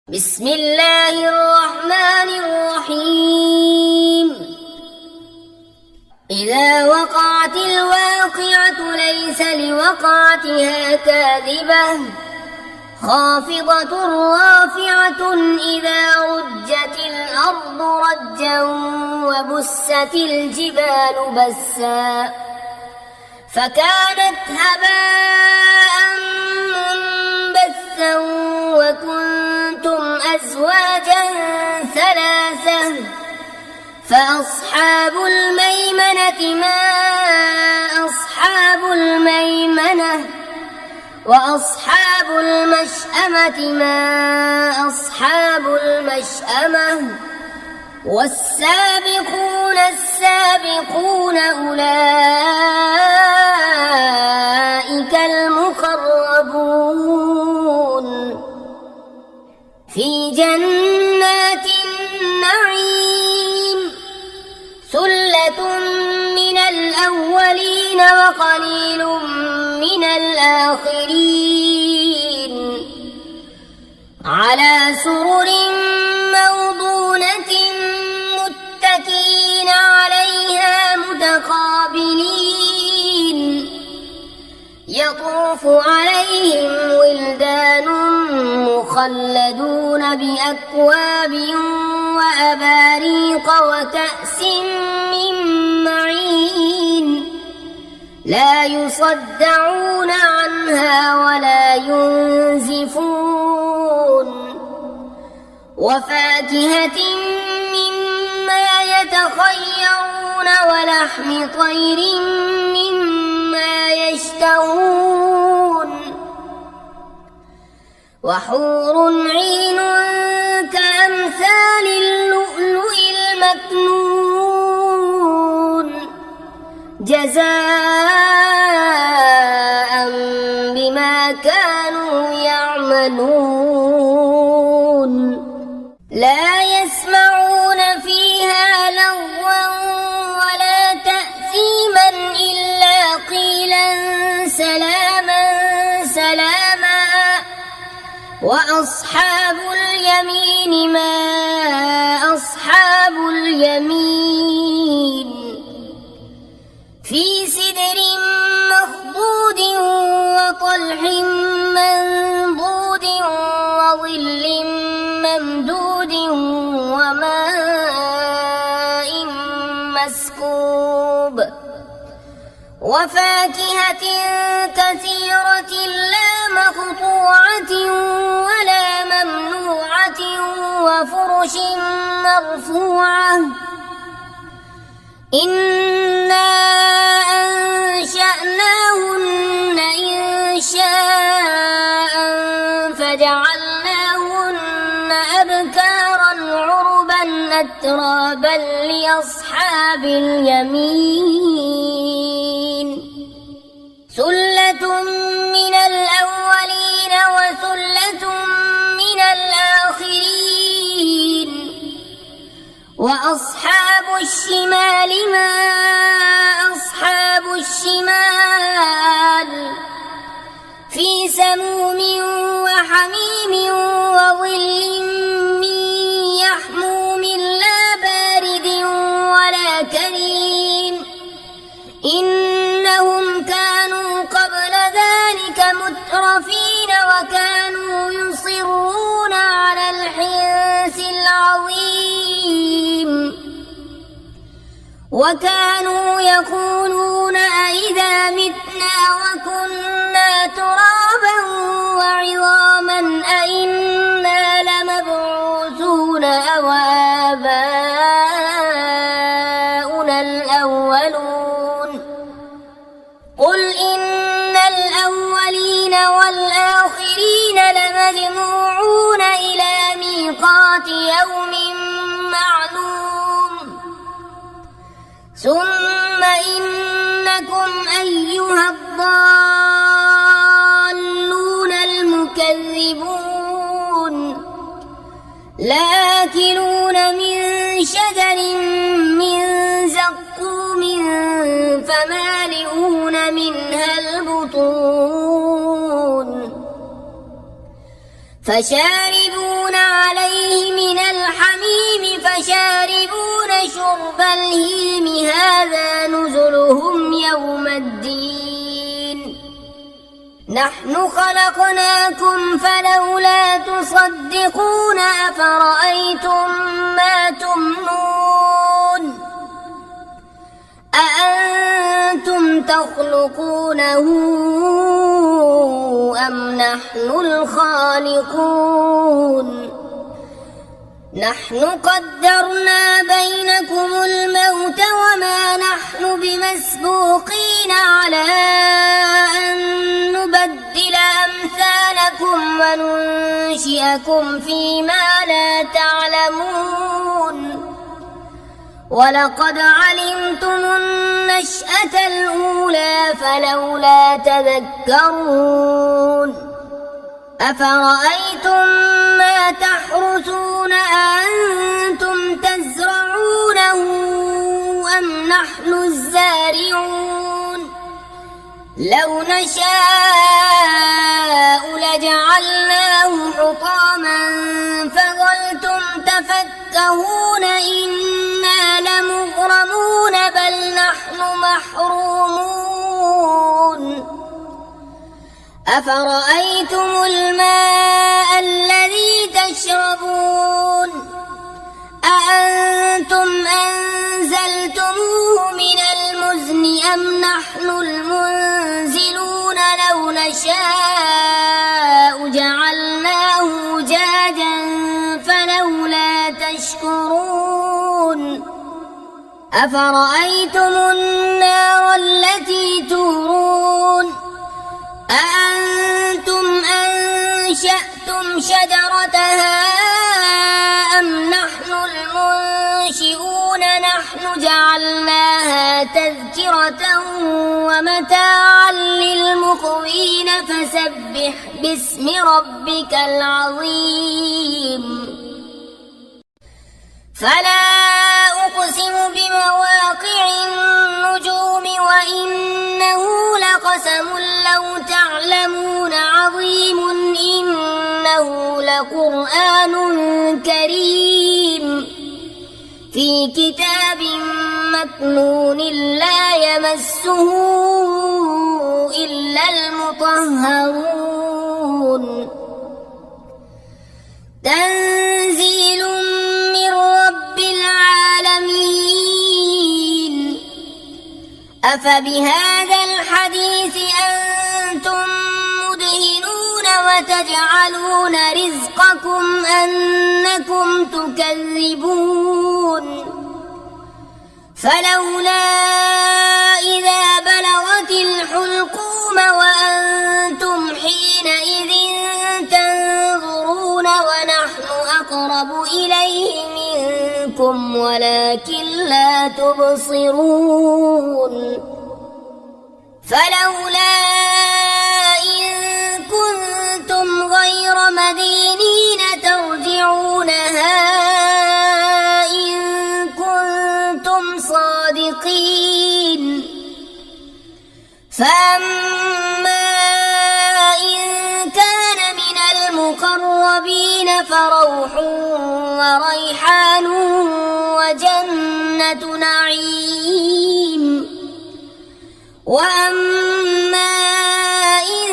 بسم الله الرحمن الرحيم. إذا وقعت الواقعة ليس لوقعتها كاذبة خافضة رافعة إذا رجت الأرض رجا وبست الجبال بسا فكانت هباء منبثا وكنتم أزواجا ثلاثة فأصحاب الميمنة ما أصحاب الميمنة وأصحاب المشأمة ما أصحاب المشأمة والسابقون السابقون أولئك المقربون في جنات النعيم ثلة من الأولين وقليل من الآخرين على سرر موضونة متكئين عليها متقابلين يطوف عليهم ولدان مخلدون بأكواب وأباريق وكأس من معين لا يصدعون عنها ولا ينزفون وفاكهة مما يتخيرون ولحم طير مما يشتهون وحور عين كأمثال اللؤلؤ المكنون جزاء بما كانوا يعملون لا يسمعون فيها لغوا ولا تأثيما إلا قيلا سلاما سلاما وأصحاب اليمين ما أصحاب اليمين في سدر مخضود وطلح منضود وظل ممدود وماء مسكوب وفاكهة كثيرة لا مقطوعة ولا ممنوعة وفرش مرفوعة إنا أنشأناهن إنشاء فجعلناهن أبكارا عربا أترابا لأصحاب اليمين ثلة من الأولين وثلة من الآخرين وأصحاب الشمال ما أصحاب الشمال في سموم وحميم وظل من يحموم لا بارد ولا كريم إنهم كانوا قبل ذلك مترفين وكانوا يصرون على الحنث العظيم وكانوا يقولون أئذا متنا وكنا ترابا وعظاما أئنا لمبعوثون أو آباؤنا الأولون قل إن الأولين والآخرين لمجموعون إلى ميقات يوم معلوم ثم إنكم أيها الضالون المكذبون لآكلون من شجر من زقوم فمالئون منها البطون فشاربون فشاربون عليه من الحميم فشاربون شرب الهيم هذا نزلهم يوم الدين نحن خلقناكم فلولا تصدقون أفرأيتم ما تمنون أأنتم تخلقونه أم نحن الخالقون نحن قدرنا بينكم الموت وما نحن بمسبوقين على أن نبدل أمثالكم وننشئكم فيما لا تعلمون ولقد علمتم النشأة الأولى فلولا تذكرون أفرأيتم ما تحرثون أأنتم تزرعونه أم نحن الزارعون لو نشاء لجعلناه حطاما فظلتم تفكهون إنا لمغرمون بل نحن محرومون أفرأيتم الماء الذي تشربون أأنتم أنزلتموه من المزن أم نحن المنزلون لو نشاء جعلناه أجاجا فلولا تشكرون أفرأيتم النار التي تورون أأنتم أنشأتم شجرتها أم نحن المنشئون نحن جعلناها تذكرة ومتاعا للمقوين فسبح باسم ربك العظيم فلا أقسم بمواقع النجوم وإنه لقسم لو تعلمون عظيم إنه لقرآن كريم في كتاب مكنون لا يمسه إلا المطهرون تنزيل من رب العالمين أفبهذا الحديث أنتم مدهنون وتجعلون رزقكم أنكم تكذبون فلولا إذا بلغت الحلقوم وأنتم حينئذ تنظرون ونحن أقرب إليه منكم ولكن لا تبصرون فلولا إن كنتم غير مدينين ترجعونها إن كنتم صادقين فأما إن كان من المقربين فروح وريحان وجنة نعيم وأما إن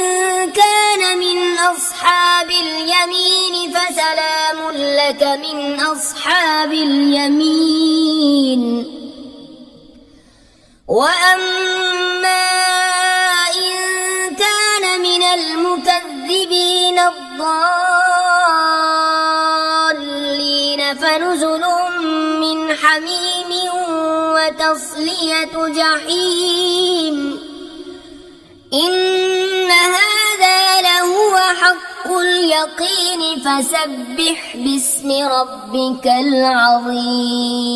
كان من أصحاب اليمين فسلام لك من أصحاب اليمين وأما إن كان من المكذبين الضالين فنزل من حميم وتصلية جحيم إن هذا لهو حق اليقين فسبح باسم ربك العظيم